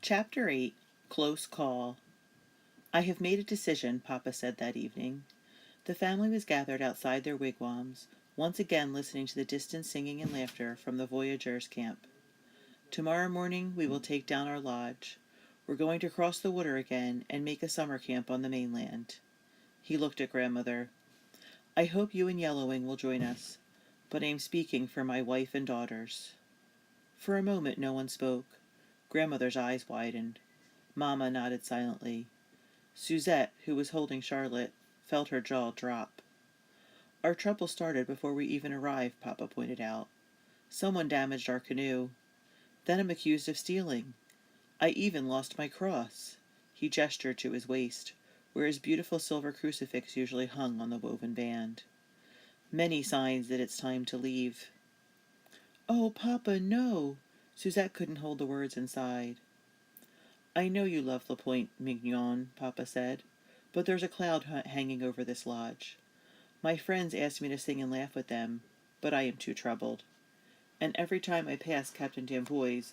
Chapter 8 Close Call. I have made a decision, Papa said that evening. The family was gathered outside their wigwams, once again listening to the distant singing and laughter from the voyageurs' camp. Tomorrow morning we will take down our lodge. We're going to cross the water again and make a summer camp on the mainland. He looked at Grandmother. I hope you and Yellowwing will join us, but I am speaking for my wife and daughters. For a moment no one spoke. Grandmother's eyes widened. Mamma nodded silently. Suzette, who was holding Charlotte, felt her jaw drop. Our trouble started before we even arrived, Papa pointed out. Someone damaged our canoe. Then I'm accused of stealing. I even lost my cross. He gestured to his waist, where his beautiful silver crucifix usually hung on the woven band. Many signs that it's time to leave. Oh, Papa, no! Suzette couldn't hold the words inside. I know you love La Pointe, Mignon, Papa said, but there's a cloud hanging over this lodge. My friends ask me to sing and laugh with them, but I am too troubled. And every time I pass Captain Damboise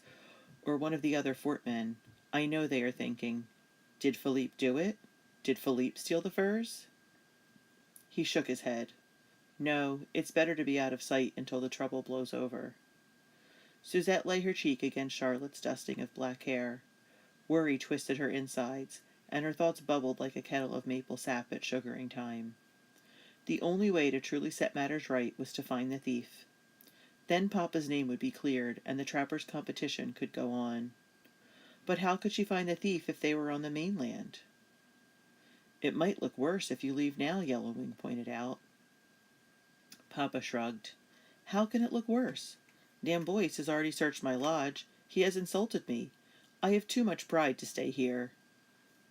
or one of the other fort men, I know they are thinking, did Philippe do it? Did Philippe steal the furs? He shook his head. No, it's better to be out of sight until the trouble blows over. Suzette lay her cheek against Charlotte's dusting of black hair. Worry twisted her insides, and her thoughts bubbled like a kettle of maple sap at sugaring time. The only way to truly set matters right was to find the thief. Then Papa's name would be cleared, and the trappers' competition could go on. But how could she find the thief if they were on the mainland? It might look worse if you leave now, Yellowwing pointed out. Papa shrugged. How can it look worse? D'Amboise has already searched my lodge. He has insulted me. I have too much pride to stay here.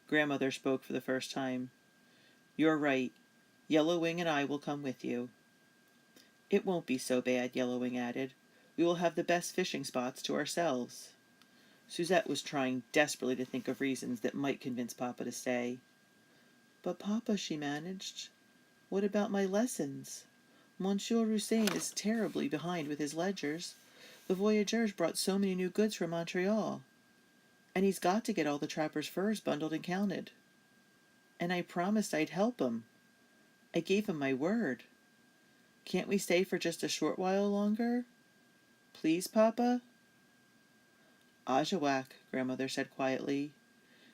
Grandmother spoke for the first time. You're right. Yellowwing and I will come with you. It won't be so bad, Yellowwing added. We will have the best fishing spots to ourselves. Suzette was trying desperately to think of reasons that might convince Papa to stay. But Papa, she managed, what about my lessons? Monsieur Roussain is terribly behind with his ledgers. The voyageurs brought so many new goods from Montreal. And he's got to get all the trappers' furs bundled and counted. And I promised I'd help him. I gave him my word. Can't we stay for just a short while longer? Please, Papa? Oshawa, Grandmother said quietly.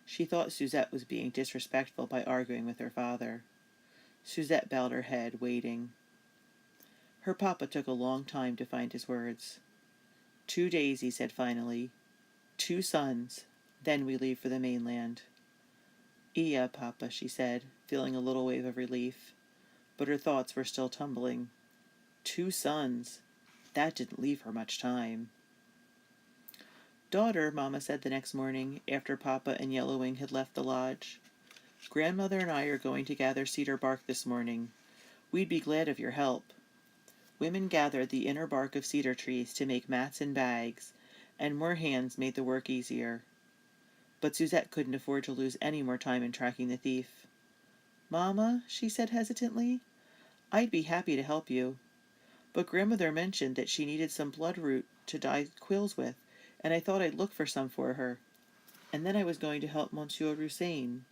She thought Suzette was being disrespectful by arguing with her father. Suzette bowed her head, waiting. Her papa took a long time to find his words. 2 days, he said finally. 2 sons. Then we leave for the mainland. Iya, Papa, she said, feeling a little wave of relief. But her thoughts were still tumbling. 2 sons. That didn't leave her much time. Daughter, Mama said the next morning, after Papa and Yellowwing had left the lodge. Grandmother and I are going to gather cedar bark this morning. We'd be glad of your help. Women gathered the inner bark of cedar trees to make mats and bags, and more hands made the work easier. But Suzette couldn't afford to lose any more time in tracking the thief. Mama, she said hesitantly, I'd be happy to help you. But Grandmother mentioned that she needed some bloodroot to dye quills with, and I thought I'd look for some for her. And then I was going to help Monsieur Roussain.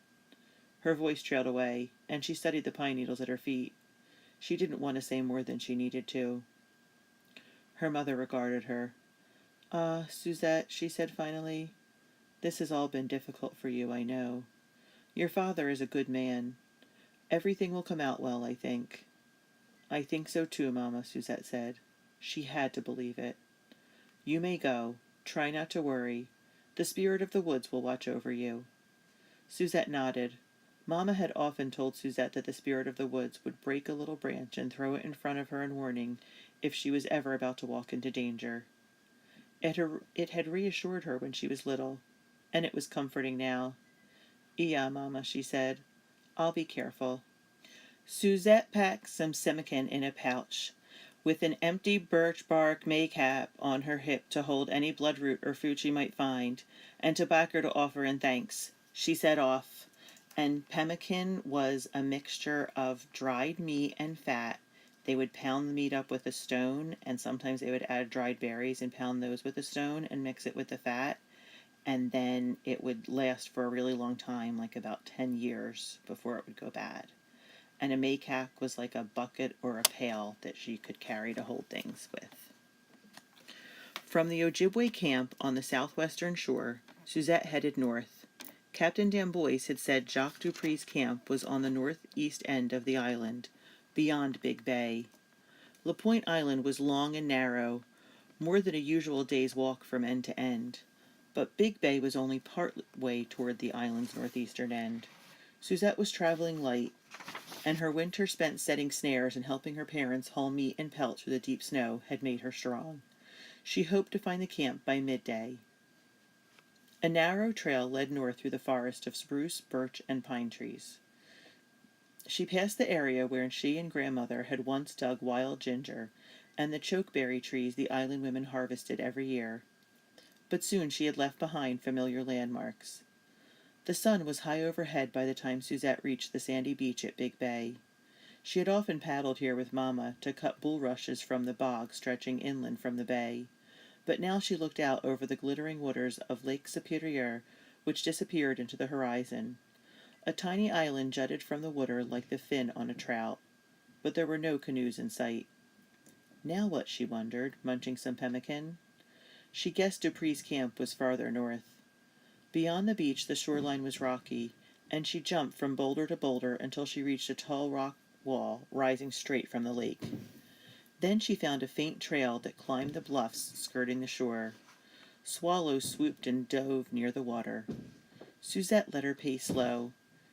Her voice trailed away, and she studied the pine needles at her feet. She didn't want to say more than she needed to. Her mother regarded her. Suzette, she said finally, this has all been difficult for you, I know. Your father is a good man. Everything will come out well, I think. I think so too, Mama, Suzette said. She had to believe it. You may go. Try not to worry. The spirit of the woods will watch over you. Suzette nodded. Mama had often told Suzette that the spirit of the woods would break a little branch and throw it in front of her in warning if she was ever about to walk into danger. It had reassured her when she was little, and it was comforting now. Yeah, Mama, she said. I'll be careful. Suzette packed some pemmican in a pouch, with an empty birch bark maycap on her hip to hold any bloodroot or food she might find, and tobacco to offer in thanks. She set off, and pemmican was a mixture of dried meat and fat. They would pound the meat up with a stone, and sometimes they would add dried berries and pound those with a stone and mix it with the fat. and then it would last for a really long time, like about 10 years before it would go bad. And a macaque was like a bucket or a pail that she could carry to hold things with. From the Ojibwe camp on the southwestern shore, Suzette headed north. Captain D'Amboise had said Jacques Dupree's camp was on the northeast end of the island, beyond Big Bay. La Pointe Island was long and narrow, more than a usual day's walk from end to end, but Big Bay was only part way toward the island's northeastern end. Suzette was traveling light, and her winter spent setting snares and helping her parents haul meat and pelts through the deep snow had made her strong. She hoped to find the camp by midday. A narrow trail led north through the forest of spruce, birch, and pine trees. She passed the area where she and grandmother had once dug wild ginger and the chokeberry trees the island women harvested every year. But soon she had left behind familiar landmarks. The sun was high overhead by the time Suzette reached the sandy beach at Big Bay. She had often paddled here with Mama to cut bulrushes from the bog stretching inland from the bay, but now she looked out over the glittering waters of Lake Superior, which disappeared into the horizon. A tiny island jutted from the water like the fin on a trout, but there were no canoes in sight. Now what, she wondered, munching some pemmican. She guessed Dupree's camp was farther north. Beyond the beach the shoreline was rocky, and she jumped from boulder to boulder until she reached a tall rock wall rising straight from the lake. Then she found a faint trail that climbed the bluffs skirting the shore. Swallows swooped and dove near the water. Suzette let her pace slow.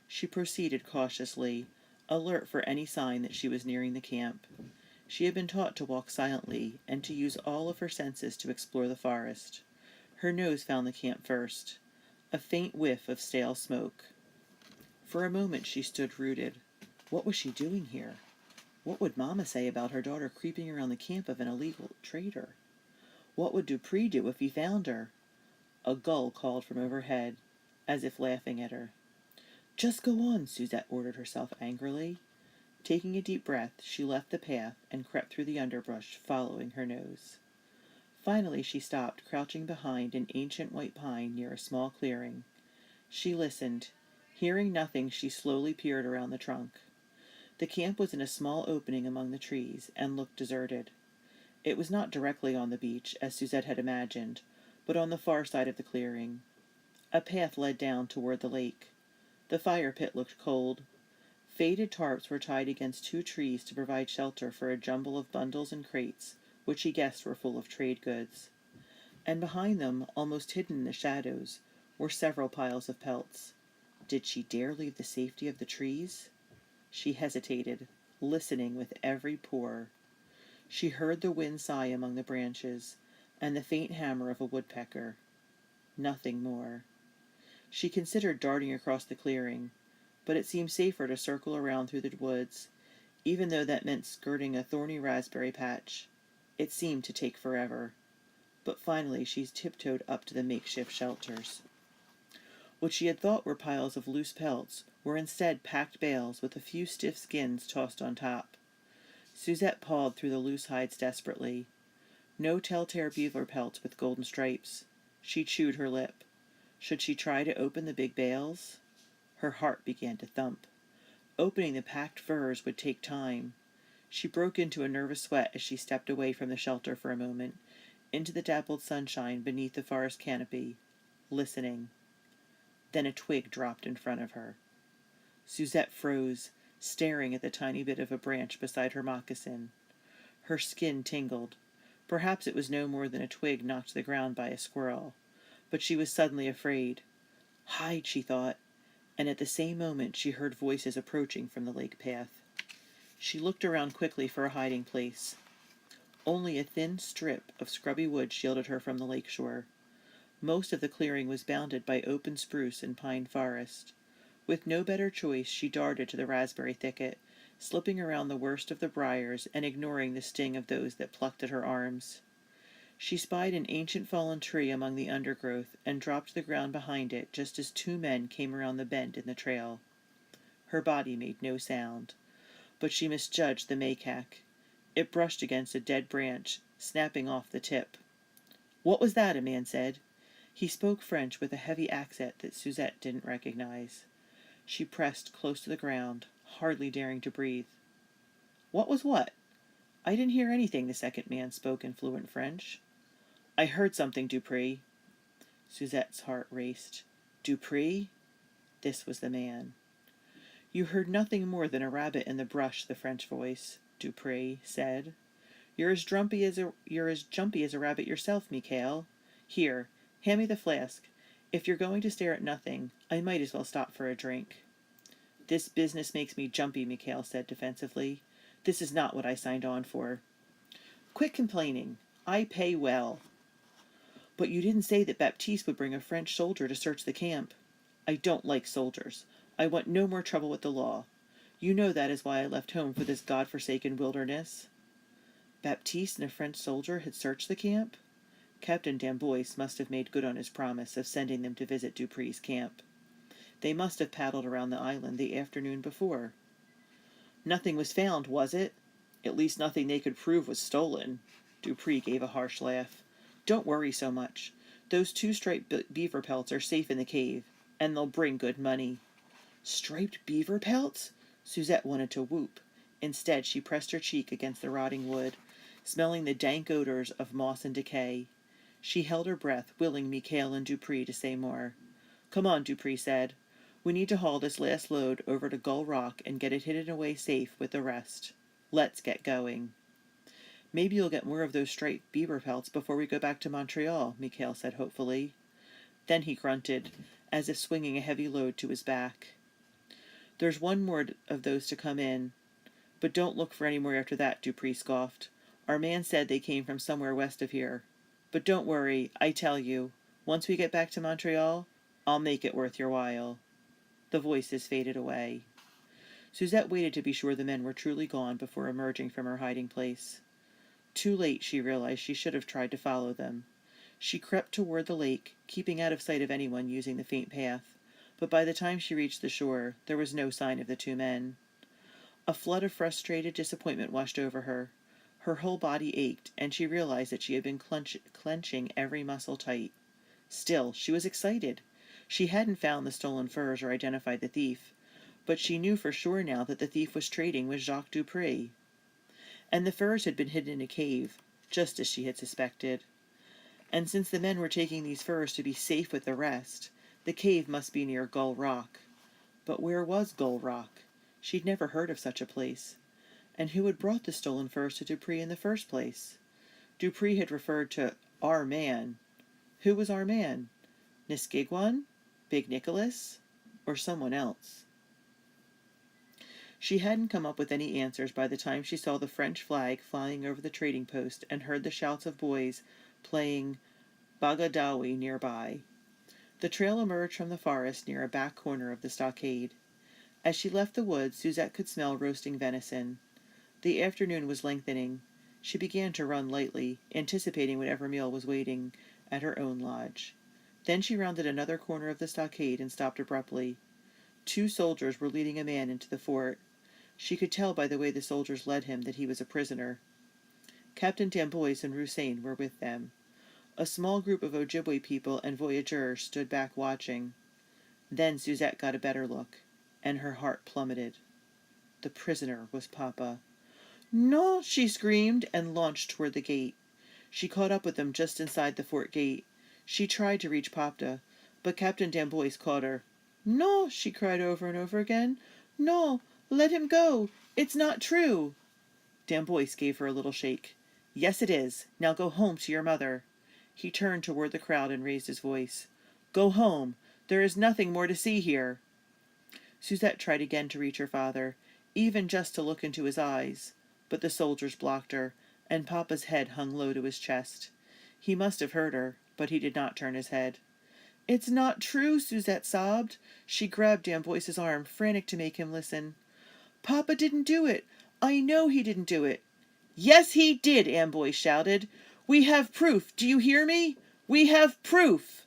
She proceeded cautiously, alert for any sign that she was nearing the camp. She had been taught to walk silently and to use all of her senses to explore the forest. Her nose found the camp first, a faint whiff of stale smoke. For a moment she stood rooted. What was she doing here? What would Mama say about her daughter creeping around the camp of an illegal trader? What would Dupree do if he found her? A gull called from overhead, as if laughing at her. "Just go on," Suzette ordered herself angrily. Taking a deep breath, she left the path and crept through the underbrush, following her nose. Finally she stopped, crouching behind an ancient white pine near a small clearing. She listened. Hearing nothing, she slowly peered around the trunk. The camp was in a small opening among the trees, and looked deserted. It was not directly on the beach, as Suzette had imagined, but on the far side of the clearing. A path led down toward the lake. The fire pit looked cold. Faded tarps were tied against 2 trees to provide shelter for a jumble of bundles and crates, which he guessed were full of trade goods. And behind them, almost hidden in the shadows, were several piles of pelts. Did she dare leave the safety of the trees? She hesitated, listening with every pore. She heard the wind sigh among the branches, and the faint hammer of a woodpecker. Nothing more. She considered darting across the clearing, but it seemed safer to circle around through the woods, even though that meant skirting a thorny raspberry patch. It seemed to take forever, but finally she tiptoed up to the makeshift shelters. What she had thought were piles of loose pelts were instead packed bales with a few stiff skins tossed on top. Suzette pawed through the loose hides desperately. No telltale beaver pelts with golden stripes. She chewed her lip. Should she try to open the big bales? Her heart began to thump. Opening the packed furs would take time. She broke into a nervous sweat as she stepped away from the shelter for a moment, into the dappled sunshine beneath the forest canopy, listening. Then a twig dropped in front of her. Suzette froze, staring at the tiny bit of a branch beside her moccasin. Her skin tingled. Perhaps it was no more than a twig knocked to the ground by a squirrel. But she was suddenly afraid. Hide, she thought, and at the same moment she heard voices approaching from the lake path. She looked around quickly for a hiding place. Only a thin strip of scrubby wood shielded her from the lake shore. Most of the clearing was bounded by open spruce and pine forest. With no better choice, she darted to the raspberry thicket, slipping around the worst of the briars and ignoring the sting of those that plucked at her arms. She spied an ancient fallen tree among the undergrowth and dropped to the ground behind it just as 2 men came around the bend in the trail. Her body made no sound, but she misjudged the macaque. It brushed against a dead branch, snapping off the tip. "What was that?" a man said. He spoke French with a heavy accent that Suzette didn't recognize. She pressed close to the ground, hardly daring to breathe. What was what? I didn't hear anything, the second man spoke in fluent French. I heard something, Dupree. Suzette's heart raced. Dupree? This was the man. You heard nothing more than a rabbit in the brush, the French voice, Dupree said. You're as jumpy as a rabbit yourself, Mikhail. Here, hand me the flask. If you're going to stare at nothing, I might as well stop for a drink. This business makes me jumpy, Mikhail said defensively. This is not what I signed on for. Quit complaining. I pay well. But you didn't say that Baptiste would bring a French soldier to search the camp. I don't like soldiers. I want no more trouble with the law. You know that is why I left home for this God-forsaken wilderness. Baptiste and a French soldier had searched the camp? Captain D'Amboise must have made good on his promise of sending them to visit Dupree's camp. They must have paddled around the island the afternoon before. Nothing was found, was it? At least nothing they could prove was stolen. Dupree gave a harsh laugh. Don't worry so much. Those 2 striped beaver pelts are safe in the cave, and they'll bring good money. Striped beaver pelts? Suzette wanted to whoop. Instead, she pressed her cheek against the rotting wood, smelling the dank odors of moss and decay. She held her breath, willing Mikhail and Dupree to say more. Come on, Dupree said. We need to haul this last load over to Gull Rock and get it hidden away safe with the rest. Let's get going. Maybe you'll get more of those striped beaver pelts before we go back to Montreal, Mikhail said hopefully. Then he grunted, as if swinging a heavy load to his back. There's one more of those to come in, but don't look for any more after that, Dupree scoffed. Our man said they came from somewhere west of here. But don't worry, I tell you, once we get back to Montreal, I'll make it worth your while. The voices faded away. Suzette waited to be sure the men were truly gone before emerging from her hiding place. Too late, she realized she should have tried to follow them. She crept toward the lake, keeping out of sight of anyone using the faint path, but by the time she reached the shore, there was no sign of the 2 men. A flood of frustrated disappointment washed over her. Her whole body ached, and she realized that she had been clenching every muscle tight. Still, she was excited. She hadn't found the stolen furs or identified the thief, but she knew for sure now that the thief was trading with Jacques Dupree. And the furs had been hidden in a cave, just as she had suspected. And since the men were taking these furs to be safe with the rest, the cave must be near Gull Rock. But where was Gull Rock? She'd never heard of such a place. And who had brought the stolen furs to Dupree in the first place? Dupree had referred to our man. Who was our man? Niskigwan? Big Nicholas? Or someone else? She hadn't come up with any answers by the time she saw the French flag flying over the trading post and heard the shouts of boys playing Bagadawi nearby. The trail emerged from the forest near a back corner of the stockade. As she left the woods, Suzette could smell roasting venison. The afternoon was lengthening. She began to run lightly, anticipating whatever meal was waiting at her own lodge. Then she rounded another corner of the stockade and stopped abruptly. 2 soldiers were leading a man into the fort. She could tell by the way the soldiers led him that he was a prisoner. Captain D'Amboise and Roussain were with them. A small group of Ojibwe people and voyageurs stood back watching. Then Suzette got a better look, and her heart plummeted. The prisoner was Papa. No, she screamed, and launched toward the gate. She caught up with them just inside the fort gate. She tried to reach Papa, but Captain D'Amboise caught her. No, she cried over and over again. No, let him go. It's not true. D'Amboise gave her a little shake. Yes, it is. Now go home to your mother. He turned toward the crowd and raised his voice. Go home. There is nothing more to see here. Suzette tried again to reach her father, even just to look into his eyes, but the soldiers blocked her, and Papa's head hung low to his chest. He must have heard her, but he did not turn his head. It's not true, Suzette sobbed. She grabbed D'Amboise's arm, frantic to make him listen. Papa didn't do it. I know he didn't do it. Yes, he did, D'Amboise shouted. We have proof. Do you hear me? We have proof.